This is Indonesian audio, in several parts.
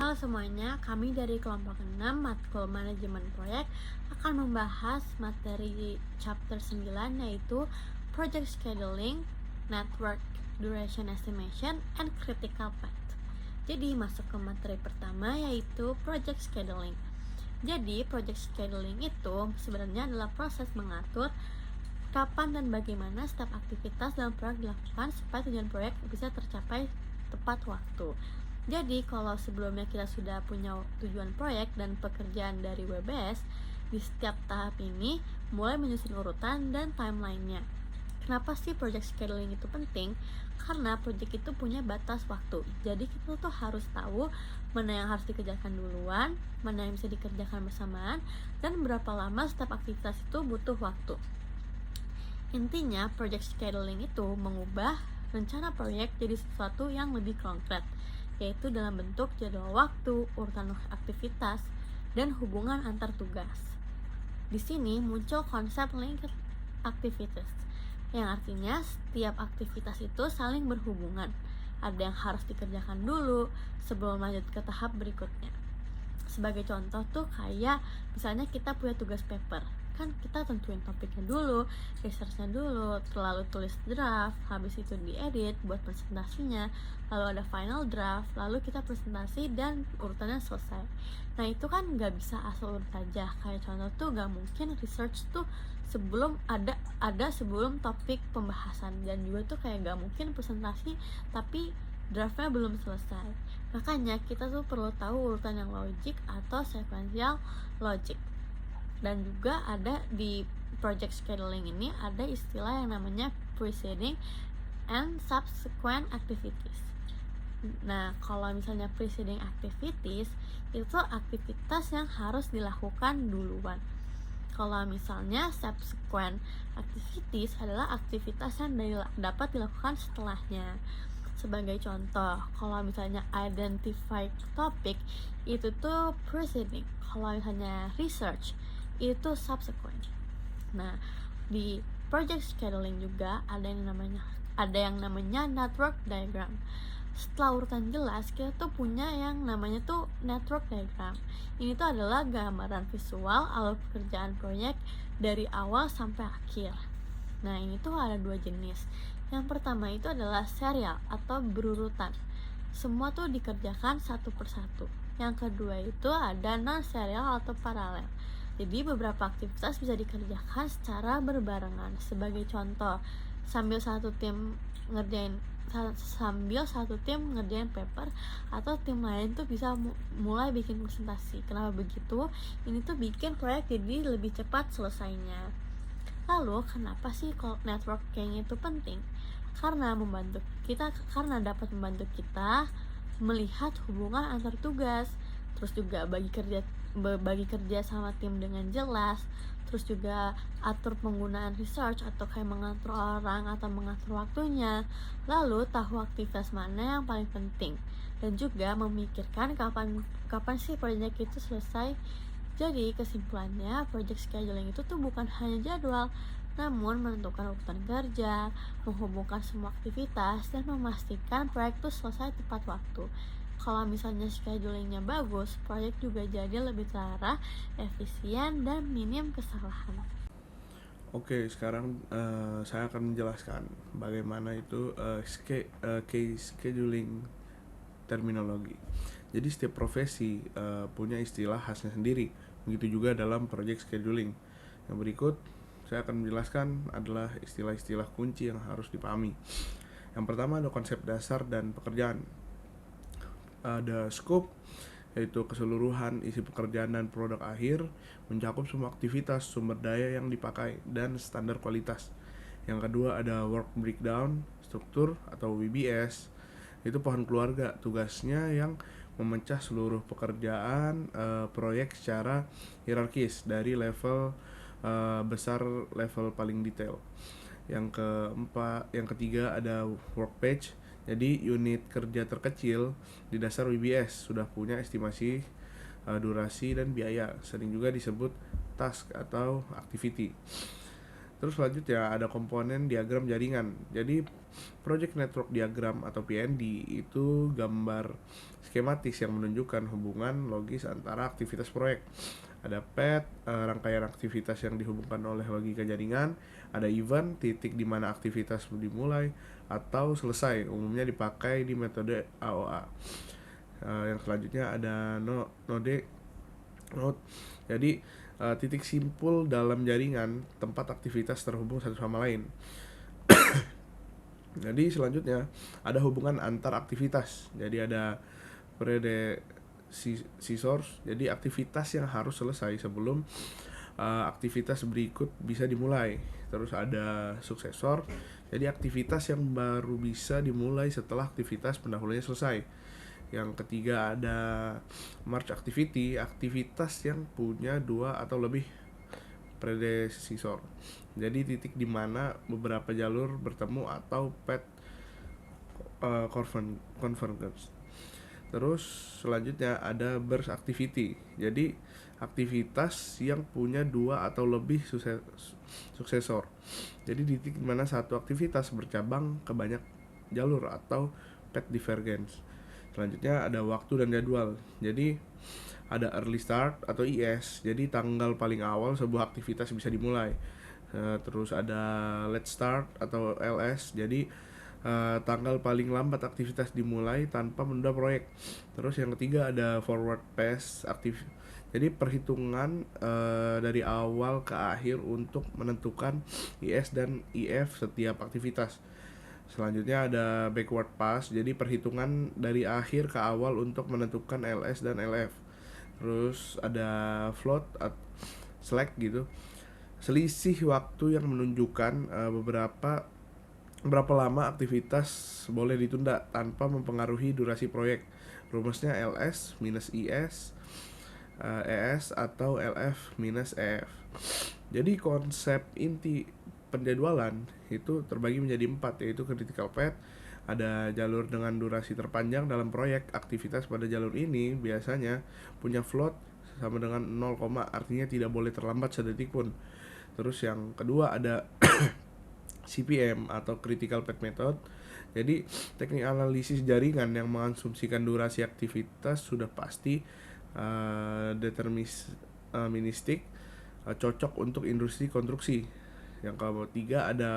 Halo semuanya, kami dari kelompok 6 matkul manajemen proyek akan membahas materi chapter 9 yaitu project scheduling, network duration estimation, and critical path. Jadi masuk ke materi pertama yaitu project scheduling. Jadi project scheduling itu sebenarnya adalah proses mengatur kapan dan bagaimana setiap aktivitas dalam proyek dilakukan supaya tujuan proyek bisa tercapai tepat waktu. Jadi kalau sebelumnya kita sudah punya tujuan proyek dan pekerjaan dari WBS, di setiap tahap ini mulai menyusun urutan dan timelinenya. Kenapa sih project scheduling itu penting? Karena project itu punya batas waktu. Jadi kita tuh harus tahu mana yang harus dikerjakan duluan, mana yang bisa dikerjakan bersamaan, dan berapa lama setiap aktivitas itu butuh waktu. Intinya, project scheduling itu mengubah rencana proyek jadi sesuatu yang lebih konkret, yaitu dalam bentuk jadwal waktu, urutan aktivitas, dan hubungan antar tugas. Di sini muncul konsep linked activities, yang artinya setiap aktivitas itu saling berhubungan. Ada yang harus dikerjakan dulu sebelum lanjut ke tahap berikutnya. Sebagai contoh tuh kayak misalnya kita punya tugas paper, kan kita tentuin topiknya dulu, researchnya dulu, lalu tulis draft, habis itu diedit buat presentasinya, lalu ada final draft, lalu kita presentasi dan urutannya selesai. Nah itu kan nggak bisa asal urut aja. Kayak contoh tuh nggak mungkin research tuh sebelum ada sebelum topik pembahasan, dan juga tuh kayak nggak mungkin presentasi tapi draftnya belum selesai. Makanya kita tuh perlu tahu urutan yang logik atau sequential logic. Dan juga ada di project scheduling ini ada istilah yang namanya preceding and subsequent activities. Nah, kalau misalnya preceding activities itu aktivitas yang harus dilakukan duluan. Kalau misalnya subsequent activities adalah aktivitas yang dapat dilakukan setelahnya. Sebagai contoh, kalau misalnya identify topic itu tuh preceding, kalau misalnya research itu subsequent. Nah, di project scheduling juga ada yang namanya network diagram. Setelah urutan jelas, kita tuh punya yang namanya tuh network diagram. Ini tuh adalah gambaran visual alur pekerjaan proyek dari awal sampai akhir. Nah, ini tuh ada dua jenis. Yang pertama itu adalah serial atau berurutan. Semua tuh dikerjakan satu persatu. Yang kedua itu ada non-serial atau paralel. Jadi beberapa aktivitas bisa dikerjakan secara berbarengan. Sebagai contoh, sambil satu tim ngerjain paper, atau tim lain tuh bisa mulai bikin presentasi. Kenapa begitu? Ini tuh bikin proyek jadi lebih cepat selesainya. Lalu kenapa sih networking itu penting? Karena dapat membantu kita melihat hubungan antar tugas, terus juga bagi kerja sama tim dengan jelas, terus juga atur penggunaan research atau kayak mengatur orang atau mengatur waktunya, lalu tahu aktivitas mana yang paling penting, dan juga memikirkan kapan sih proyek itu selesai. Jadi kesimpulannya, project scheduling itu tuh bukan hanya jadwal, namun menentukan urutan kerja, menghubungkan semua aktivitas, dan memastikan proyek itu selesai tepat waktu. Kalau misalnya schedulingnya bagus, proyek juga jadi lebih terarah, efisien, dan minim kesalahan. Oke, sekarang saya akan menjelaskan bagaimana itu case scheduling terminologi. Jadi setiap profesi punya istilah khasnya sendiri. Begitu juga dalam project scheduling. Yang berikut saya akan menjelaskan adalah istilah-istilah kunci yang harus dipahami. Yang pertama ada konsep dasar dan pekerjaan. Ada scope, yaitu keseluruhan isi pekerjaan dan produk akhir, mencakup semua aktivitas, sumber daya yang dipakai, dan standar kualitas. Yang kedua ada work breakdown, struktur atau WBS, itu pohon keluarga, tugasnya yang memecah seluruh pekerjaan proyek secara hierarkis dari level besar level paling detail. Yang ketiga ada work page. Jadi unit kerja terkecil di dasar WBS sudah punya estimasi durasi dan biaya, sering juga disebut task atau activity. Terus selanjutnya ada komponen diagram jaringan. Jadi project network diagram atau PND itu gambar skematis yang menunjukkan hubungan logis antara aktivitas proyek. Ada path, rangkaian aktivitas yang dihubungkan oleh logika jaringan. Ada event, titik di mana aktivitas dimulai atau selesai. Umumnya dipakai di metode AOA. Yang selanjutnya ada node. Jadi titik simpul dalam jaringan tempat aktivitas terhubung satu sama lain. Jadi selanjutnya ada hubungan antar aktivitas. Jadi ada predecessors. Jadi aktivitas yang harus selesai sebelum aktivitas berikut bisa dimulai. Terus ada suksesor. Jadi aktivitas yang baru bisa dimulai setelah aktivitas pendahulunya selesai. Yang ketiga ada merge activity, aktivitas yang punya dua atau lebih predecessor. Jadi titik di mana beberapa jalur bertemu atau path convergence. Terus selanjutnya ada burst activity. Jadi aktivitas yang punya dua atau lebih suksesor. Jadi titik di mana satu aktivitas bercabang ke banyak jalur atau path divergence. Selanjutnya ada waktu dan jadwal. Jadi ada early start atau IS. Jadi tanggal paling awal sebuah aktivitas bisa dimulai. Terus ada late start atau LS. Jadi tanggal paling lambat aktivitas dimulai tanpa menunda proyek. Terus yang ketiga ada forward pass aktif. Jadi perhitungan dari awal ke akhir untuk menentukan IS dan IF setiap aktivitas. Selanjutnya ada backward pass, jadi perhitungan dari akhir ke awal untuk menentukan LS dan LF. Terus ada float slack gitu, selisih waktu yang menunjukkan berapa lama aktivitas boleh ditunda tanpa mempengaruhi durasi proyek. Rumusnya LS minus IS ES atau LF minus EF. Jadi konsep inti penjadwalan itu terbagi menjadi 4, yaitu critical path. Ada jalur dengan durasi terpanjang dalam proyek. Aktivitas pada jalur ini biasanya punya float sama dengan 0, artinya tidak boleh terlambat sedetik pun. Terus yang kedua ada CPM atau critical path method. Jadi teknik analisis jaringan yang mengasumsikan durasi aktivitas sudah pasti deterministik, cocok untuk industri konstruksi. Yang ketiga ada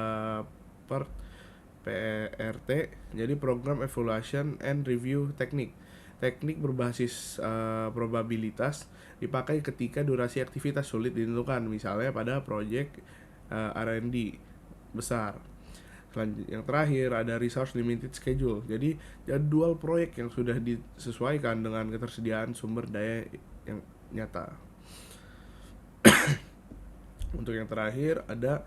PRT, jadi program evaluation and review teknik. Teknik berbasis probabilitas dipakai ketika durasi aktivitas sulit ditentukan, misalnya pada proyek R&D besar. Yang terakhir ada resource limited schedule. Jadi jadwal proyek yang sudah disesuaikan dengan ketersediaan sumber daya yang nyata. Untuk yang terakhir ada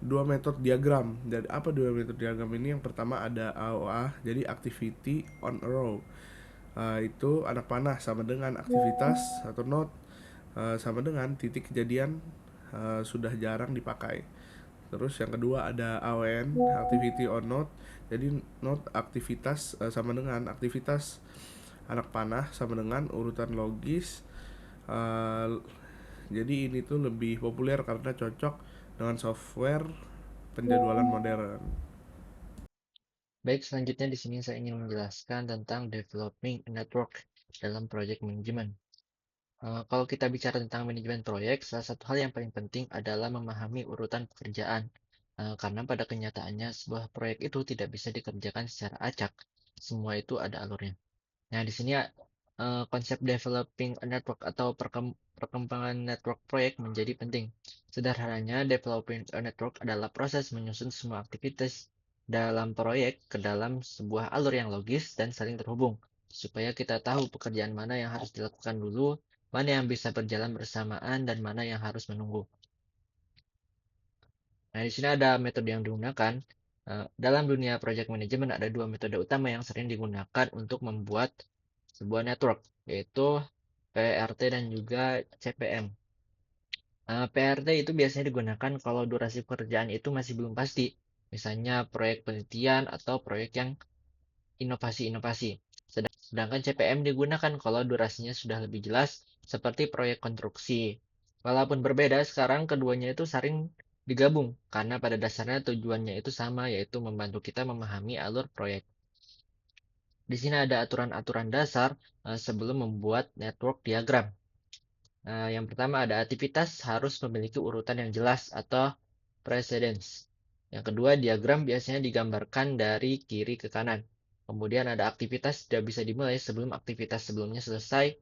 dua metode diagram. Jadi apa dua metode diagram ini? Yang pertama ada AOA, jadi activity on a row. Itu anak panah sama dengan aktivitas atau node sama dengan titik kejadian sudah jarang dipakai. Terus yang kedua ada AON, activity on node. Jadi node aktivitas sama dengan aktivitas anak panah sama dengan urutan logis. Jadi ini tuh lebih populer karena cocok dengan software penjadwalan modern. Baik, selanjutnya di sini saya ingin menjelaskan tentang developing a network dalam project management. Kalau kita bicara tentang manajemen proyek, salah satu hal yang paling penting adalah memahami urutan pekerjaan. Karena pada kenyataannya sebuah proyek itu tidak bisa dikerjakan secara acak. Semua itu ada alurnya. Nah, di sini konsep developing a network atau perkembangan network proyek menjadi penting. Sederhananya, developing a network adalah proses menyusun semua aktivitas dalam proyek ke dalam sebuah alur yang logis dan saling terhubung, supaya kita tahu pekerjaan mana yang harus dilakukan dulu, mana yang bisa berjalan bersamaan, dan mana yang harus menunggu. Nah, di sini ada metode yang digunakan. Dalam dunia project management ada dua metode utama yang sering digunakan untuk membuat sebuah network, yaitu PRT dan juga CPM. PRT itu biasanya digunakan kalau durasi pekerjaan itu masih belum pasti, misalnya proyek penelitian atau proyek yang inovasi-inovasi. Sedangkan CPM digunakan kalau durasinya sudah lebih jelas, seperti proyek konstruksi. Walaupun berbeda, sekarang keduanya itu sering digabung karena pada dasarnya tujuannya itu sama, yaitu membantu kita memahami alur proyek. Di sini ada aturan-aturan dasar sebelum membuat network diagram. Yang pertama ada aktivitas harus memiliki urutan yang jelas atau precedence. Yang kedua, diagram biasanya digambarkan dari kiri ke kanan. Kemudian ada aktivitas tidak bisa dimulai sebelum aktivitas sebelumnya selesai.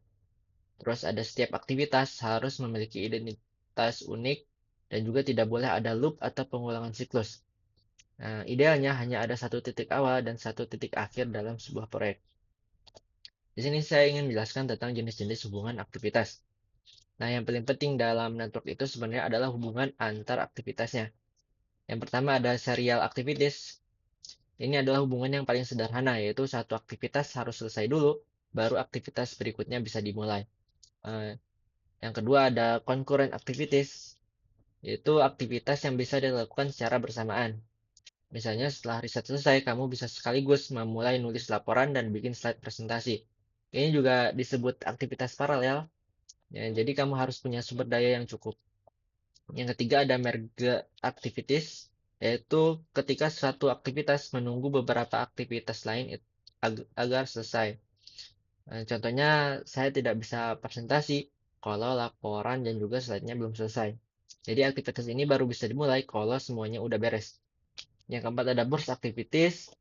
Terus ada setiap aktivitas harus memiliki identitas unik dan juga tidak boleh ada loop atau pengulangan siklus. Idealnya hanya ada satu titik awal dan satu titik akhir dalam sebuah proyek. Di sini saya ingin menjelaskan tentang jenis-jenis hubungan aktivitas. Nah, yang paling penting dalam network itu sebenarnya adalah hubungan antar aktivitasnya. Yang pertama ada serial activities. Ini adalah hubungan yang paling sederhana, yaitu satu aktivitas harus selesai dulu, baru aktivitas berikutnya bisa dimulai. Yang kedua ada concurrent activities, yaitu aktivitas yang bisa dilakukan secara bersamaan. Misalnya setelah riset selesai, kamu bisa sekaligus memulai nulis laporan dan bikin slide presentasi. Ini juga disebut aktivitas paralel. Ya, jadi kamu harus punya sumber daya yang cukup. Yang ketiga ada merge activities, yaitu ketika suatu aktivitas menunggu beberapa aktivitas lain agar selesai. Contohnya, saya tidak bisa presentasi kalau laporan dan juga slide-nya belum selesai. Jadi aktivitas ini baru bisa dimulai kalau semuanya udah beres. Yang keempat ada burst activities.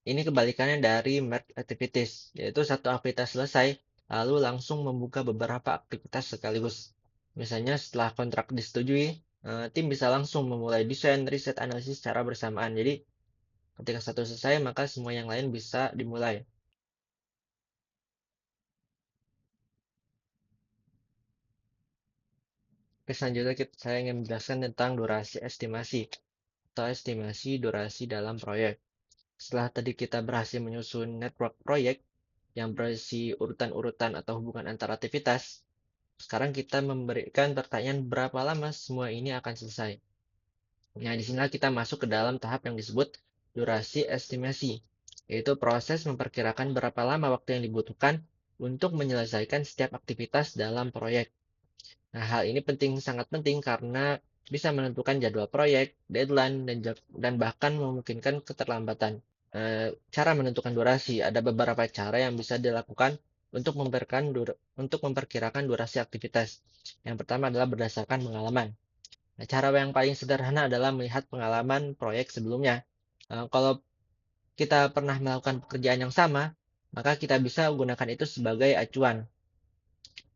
Ini kebalikannya dari merge activities, yaitu satu aktivitas selesai, lalu langsung membuka beberapa aktivitas sekaligus. Misalnya setelah kontrak disetujui, tim bisa langsung memulai desain, riset, analisis secara bersamaan. Jadi ketika satu selesai, maka semua yang lain bisa dimulai. Oke, selanjutnya saya ingin menjelaskan tentang durasi estimasi atau estimasi durasi dalam proyek. Setelah tadi kita berhasil menyusun network proyek yang berisi urutan-urutan atau hubungan antar aktivitas, sekarang kita memberikan pertanyaan berapa lama semua ini akan selesai. Nah, disinilah kita masuk ke dalam tahap yang disebut durasi estimasi, yaitu proses memperkirakan berapa lama waktu yang dibutuhkan untuk menyelesaikan setiap aktivitas dalam proyek. Nah, hal ini sangat penting karena bisa menentukan jadwal proyek, deadline, dan bahkan memungkinkan keterlambatan. Cara menentukan durasi, ada beberapa cara yang bisa dilakukan untuk memperkirakan durasi aktivitas. Yang pertama adalah berdasarkan pengalaman. Nah, cara yang paling sederhana adalah melihat pengalaman proyek sebelumnya. Kalau kita pernah melakukan pekerjaan yang sama, maka kita bisa gunakan itu sebagai acuan.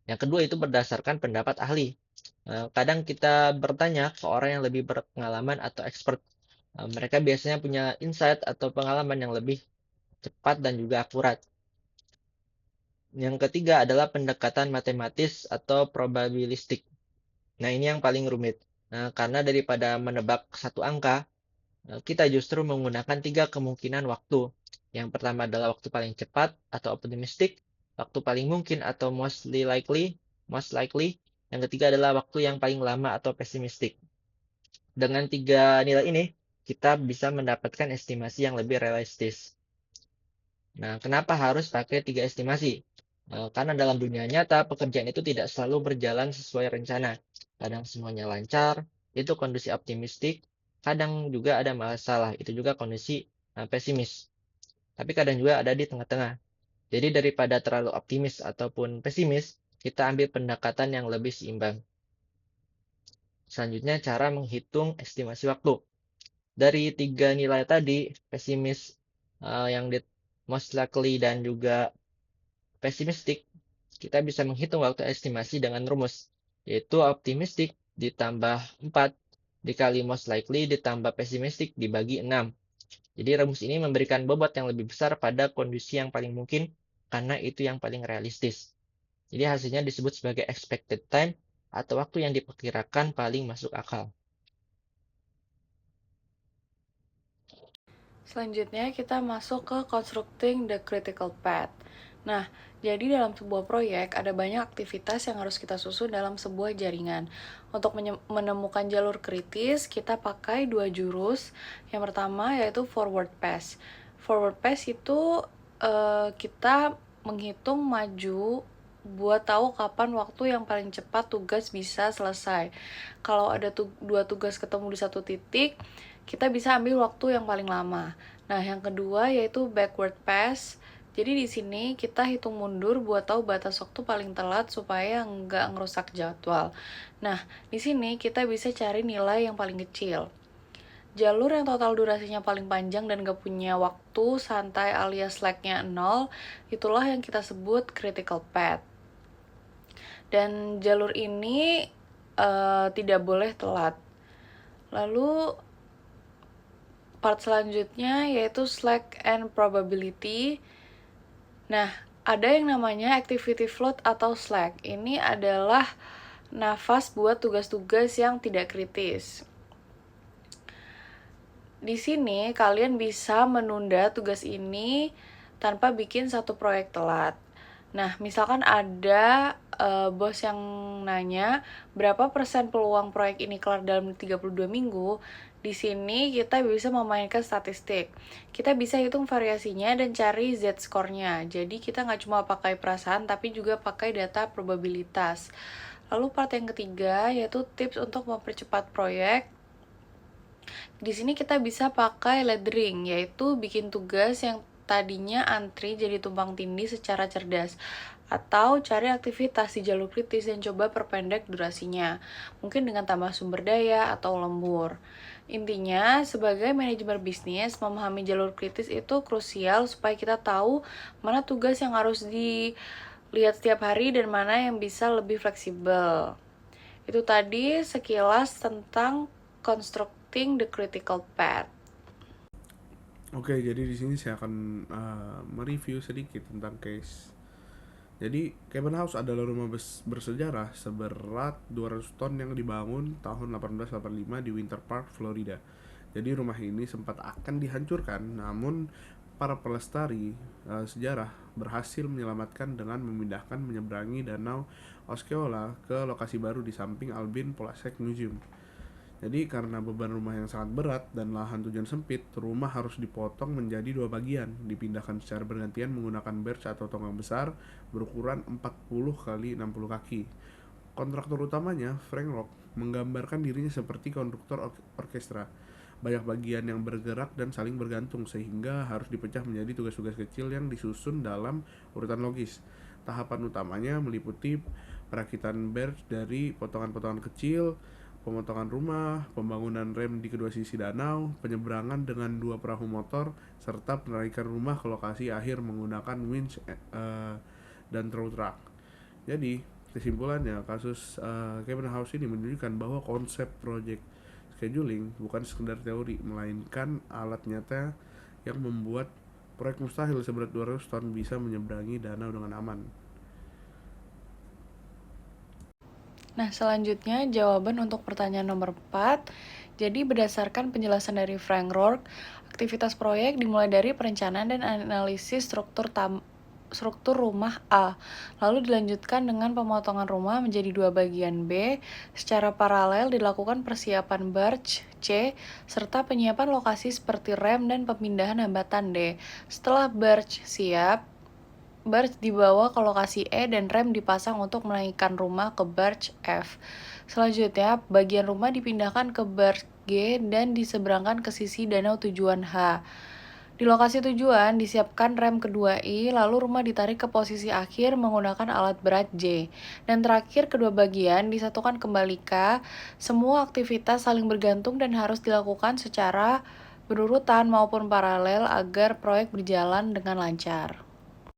Yang kedua itu berdasarkan pendapat ahli. Kadang kita bertanya ke orang yang lebih berpengalaman atau expert. Mereka biasanya punya insight atau pengalaman yang lebih cepat dan juga akurat. Yang ketiga adalah pendekatan matematis atau probabilistik. Nah, ini yang paling rumit. Karena daripada menebak satu angka, kita justru menggunakan 3 kemungkinan waktu. Yang pertama adalah waktu paling cepat atau optimistik, waktu paling mungkin atau most likely. Yang ketiga adalah waktu yang paling lama atau pesimistik. Dengan 3 nilai ini, kita bisa mendapatkan estimasi yang lebih realistis. Nah, kenapa harus pakai 3 estimasi? Karena dalam dunia nyata, pekerjaan itu tidak selalu berjalan sesuai rencana. Kadang semuanya lancar, itu kondisi optimistik. Kadang juga ada masalah, itu juga kondisi pesimis. Tapi kadang juga ada di tengah-tengah. Jadi daripada terlalu optimis ataupun pesimis, kita ambil pendekatan yang lebih seimbang. Selanjutnya, cara menghitung estimasi waktu. Dari 3 nilai tadi, pesimis, yang di most likely dan juga pesimistik, kita bisa menghitung waktu estimasi dengan rumus, yaitu optimistik ditambah 4 dikali most likely ditambah pesimistik dibagi 6. Jadi rumus ini memberikan bobot yang lebih besar pada kondisi yang paling mungkin karena itu yang paling realistis. Jadi hasilnya disebut sebagai expected time atau waktu yang diperkirakan paling masuk akal. Selanjutnya kita masuk ke constructing the critical path. Nah, jadi dalam sebuah proyek ada banyak aktivitas yang harus kita susun dalam sebuah jaringan. Untuk menemukan jalur kritis, kita pakai 2 jurus. Yang pertama yaitu forward pass. Forward pass itu kita menghitung maju buat tahu kapan waktu yang paling cepat tugas bisa selesai. Kalau ada dua tugas ketemu di satu titik, kita bisa ambil waktu yang paling lama. Nah, yang kedua yaitu backward pass. Jadi di sini kita hitung mundur buat tahu batas waktu paling telat supaya nggak ngerusak jadwal. Nah, di sini kita bisa cari nilai yang paling kecil. Jalur yang total durasinya paling panjang dan gak punya waktu santai alias slack-nya 0, itulah yang kita sebut critical path. Dan jalur ini tidak boleh telat. Lalu part selanjutnya yaitu slack and probability. Nah, ada yang namanya activity float atau slack. Ini adalah nafas buat tugas-tugas yang tidak kritis. Di sini kalian bisa menunda tugas ini tanpa bikin satu proyek telat. Nah, misalkan ada bos yang nanya berapa persen peluang proyek ini kelar dalam 32 minggu, di sini kita bisa memainkan statistik. Kita bisa hitung variasinya dan cari Z-score-nya. Jadi kita nggak cuma pakai perasaan, tapi juga pakai data probabilitas. Lalu part yang ketiga yaitu tips untuk mempercepat proyek. Di sini kita bisa pakai laddering, yaitu bikin tugas yang tadinya antri jadi tumpang tindih secara cerdas. Atau cari aktivitas di jalur kritis dan coba perpendek durasinya. Mungkin dengan tambah sumber daya atau lembur. Intinya, sebagai manajemen bisnis, memahami jalur kritis itu krusial supaya kita tahu mana tugas yang harus dilihat setiap hari dan mana yang bisa lebih fleksibel. Itu tadi sekilas tentang constructing the critical path. Oke, jadi di sini saya akan mereview sedikit tentang case. Jadi, Cabin House adalah rumah bersejarah seberat 200 ton yang dibangun tahun 1885 di Winter Park, Florida. Jadi rumah ini sempat akan dihancurkan, namun para pelestari sejarah berhasil menyelamatkan dengan memindahkan menyeberangi Danau Osceola ke lokasi baru di samping Albin Polasek Museum. Jadi karena beban rumah yang sangat berat dan lahan tujuan sempit, rumah harus dipotong menjadi dua bagian, dipindahkan secara bergantian menggunakan birch atau tonggang besar berukuran 40 kali 60 kaki. Kontraktor utamanya, Frank Rock, menggambarkan dirinya seperti konduktor orkestra. Banyak bagian yang bergerak dan saling bergantung sehingga harus dipecah menjadi tugas-tugas kecil yang disusun dalam urutan logis. Tahapan utamanya meliputi perakitan birch dari potongan-potongan kecil, pemotongan rumah, pembangunan rem di kedua sisi danau, penyeberangan dengan dua perahu motor, serta penarikan rumah ke lokasi akhir menggunakan winch dan tow truck. Jadi, kesimpulannya, kasus Cabin House ini menunjukkan bahwa konsep project scheduling bukan sekedar teori, melainkan alat nyata yang membuat proyek mustahil seberat 200 ton bisa menyeberangi danau dengan aman. Nah, selanjutnya jawaban untuk pertanyaan nomor 4. Jadi berdasarkan penjelasan dari Frank Rourke, aktivitas proyek dimulai dari perencanaan dan analisis struktur rumah A, lalu dilanjutkan dengan pemotongan rumah menjadi dua bagian B. Secara paralel dilakukan persiapan birch C, serta penyiapan lokasi seperti rem dan pemindahan hambatan D. Setelah birch siap, birch dibawa ke lokasi E dan rem dipasang untuk menaikkan rumah ke birch F. Selanjutnya, bagian rumah dipindahkan ke birch G dan diseberangkan ke sisi danau tujuan H. Di lokasi tujuan, disiapkan rem kedua I, lalu rumah ditarik ke posisi akhir menggunakan alat berat J. Dan terakhir, kedua bagian disatukan kembali K. Semua aktivitas saling bergantung dan harus dilakukan secara berurutan maupun paralel agar proyek berjalan dengan lancar.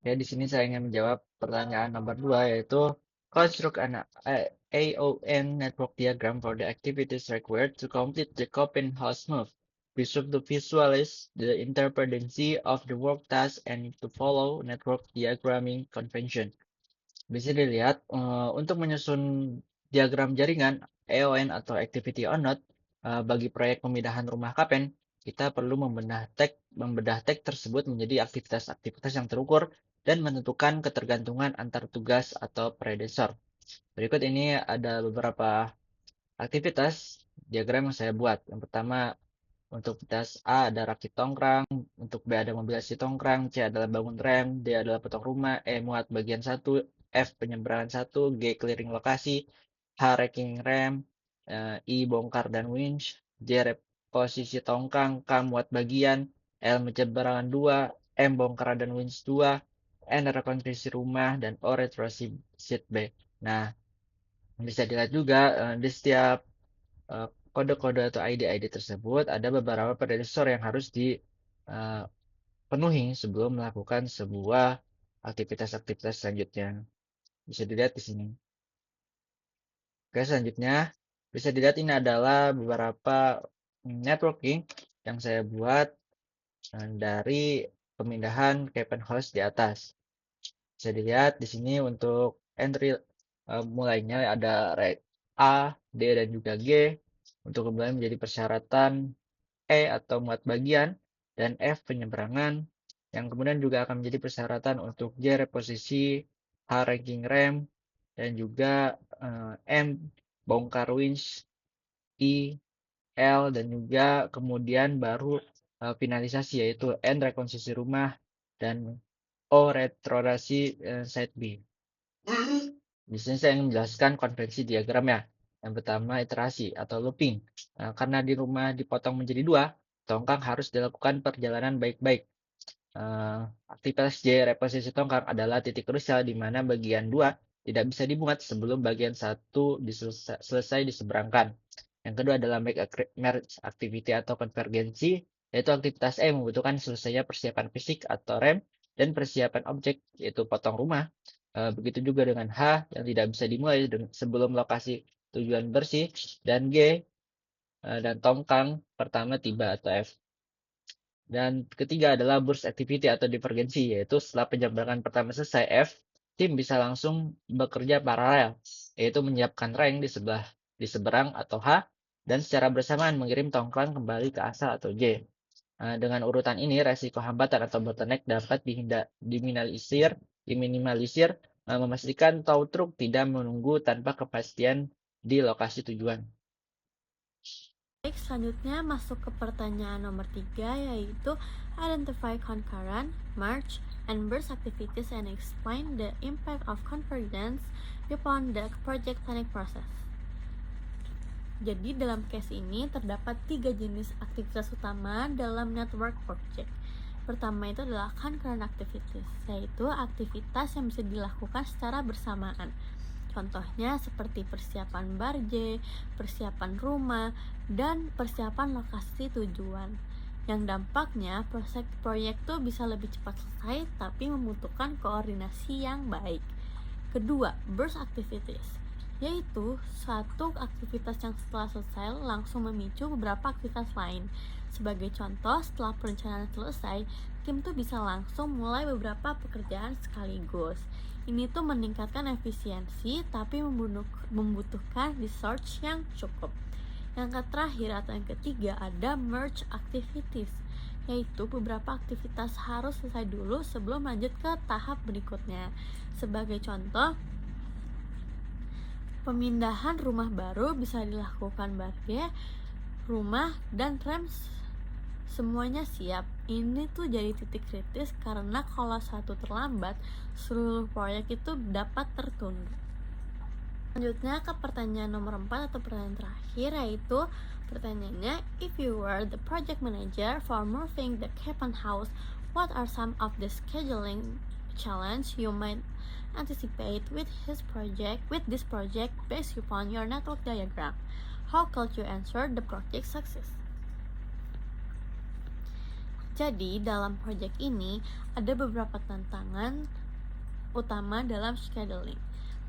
Ya, di sini saya ingin menjawab pertanyaan nomor 2, yaitu construct an AON network diagram for the activities required to complete the Copen House move. We should to visualize the interdependency of the work task and to follow network diagramming convention. Bisa dilihat untuk menyusun diagram jaringan AON atau Activity on Node bagi proyek pemindahan rumah Kapen, kita perlu membedah tag tersebut menjadi aktivitas-aktivitas yang terukur dan menentukan ketergantungan antar tugas atau predecessor. Berikut ini ada beberapa aktivitas diagram yang saya buat. Yang pertama, untuk tas A ada rakit tongkrang, untuk B ada mobilisasi tongkrang, C adalah bangun rem, D adalah potong rumah, E muat bagian 1, F penyeberangan 1, G clearing lokasi, H racking rem, I bongkar dan winch, J reposisi tongkang, K muat bagian, L penyeberangan 2, M bongkar dan winch 2, N rekonstruksi rumah, dan O retrosit B. Nah, bisa dilihat juga di setiap kode-kode atau ID-ID tersebut ada beberapa predecessor yang harus dipenuhi sebelum melakukan sebuah aktivitas-aktivitas selanjutnya. Bisa dilihat di sini. Oke, selanjutnya bisa dilihat ini adalah beberapa networking yang saya buat dari pemindahan Kevin host di atas. Bisa dilihat di sini untuk entry mulainya ada reg A, D, dan juga G. Untuk kembali menjadi persyaratan E atau muat bagian, dan F penyeberangan, yang kemudian juga akan menjadi persyaratan untuk J reposisi, H ranking rem, dan juga M bongkar winch, I, L, dan juga kemudian baru finalisasi yaitu N rekonstruksi rumah, dan O retrorasi side B. Di sini saya ingin menjelaskan konvensi diagram ya. Yang pertama iterasi atau looping. Karena di rumah dipotong menjadi 2, tongkang harus dilakukan perjalanan baik-baik. Aktivitas J reposisi tongkang adalah titik krusial di mana bagian 2 tidak bisa dimuat sebelum bagian 1 selesai diseberangkan. Yang kedua adalah merge activity atau konvergensi, yaitu aktivitas E membutuhkan selesainya persiapan fisik atau rem dan persiapan objek, yaitu potong rumah. Begitu juga dengan H yang tidak bisa dimulai sebelum lokasi tujuan bersih, dan G dan tongkang pertama tiba atau F. Dan ketiga adalah burst activity atau divergensi, yaitu setelah penyeberangan pertama selesai F, tim bisa langsung bekerja paralel, yaitu menyiapkan rank di seberang atau H, dan secara bersamaan mengirim tongkang kembali ke asal atau J. Dengan urutan ini, resiko hambatan atau bottleneck dapat diminimalisir, memastikan tow truck tidak menunggu tanpa kepastian di lokasi tujuan. Baik, selanjutnya masuk ke pertanyaan nomor 3, yaitu identify concurrent, merge, and burst activities and explain the impact of convergence upon the project planning process. Jadi dalam case ini terdapat 3 jenis aktivitas utama dalam network project. Pertama itu adalah concurrent activities, yaitu aktivitas yang bisa dilakukan secara bersamaan. Contohnya seperti persiapan barge, persiapan rumah, dan persiapan lokasi tujuan. Yang dampaknya proyek itu bisa lebih cepat selesai tapi membutuhkan koordinasi yang baik. Kedua, burst activities, yaitu satu aktivitas yang setelah selesai langsung memicu beberapa aktivitas lain. Sebagai contoh, setelah perencanaan selesai, tim tuh bisa langsung mulai beberapa pekerjaan sekaligus. Ini tuh meningkatkan efisiensi tapi membutuhkan research yang cukup. Yang terakhir atau yang ketiga ada merge activities, yaitu beberapa aktivitas harus selesai dulu sebelum lanjut ke tahap berikutnya. Sebagai contoh, pemindahan rumah baru bisa dilakukan barge, rumah, dan rem semuanya siap. Ini tuh jadi titik kritis karena kalau satu terlambat, seluruh proyek itu dapat tertunda. Selanjutnya ke pertanyaan nomor 4 atau pertanyaan terakhir, yaitu pertanyaannya, if you were the project manager for moving the Kevin house, what are some of the scheduling challenge you might anticipate with this project based upon your network diagram? How could you ensure the project success? Jadi dalam proyek ini ada beberapa tantangan utama dalam scheduling.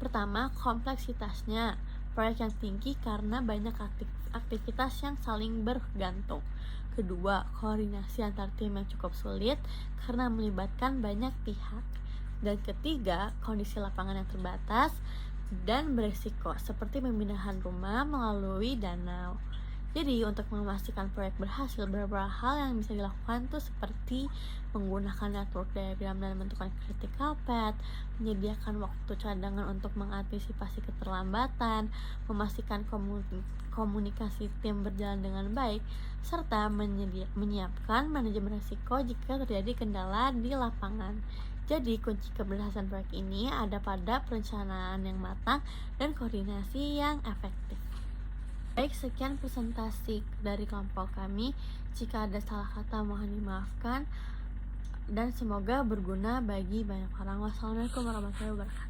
Pertama, kompleksitasnya. Proyek yang tinggi karena banyak aktivitas yang saling bergantung. Kedua, koordinasi antar tim yang cukup sulit karena melibatkan banyak pihak. Dan ketiga, kondisi lapangan yang terbatas dan berisiko seperti pemindahan rumah melalui danau. Jadi untuk memastikan proyek berhasil, beberapa hal yang bisa dilakukan tuh seperti menggunakan network diagram dan menentukan critical path, menyediakan waktu cadangan untuk mengantisipasi keterlambatan, memastikan komunikasi tim berjalan dengan baik, serta menyiapkan manajemen risiko jika terjadi kendala di lapangan. Jadi kunci keberhasilan proyek ini ada pada perencanaan yang matang dan koordinasi yang efektif. Baik, sekian presentasi dari kelompok kami. Jika ada salah kata mohon dimaafkan dan semoga berguna bagi banyak orang. Wassalamualaikum warahmatullahi wabarakatuh.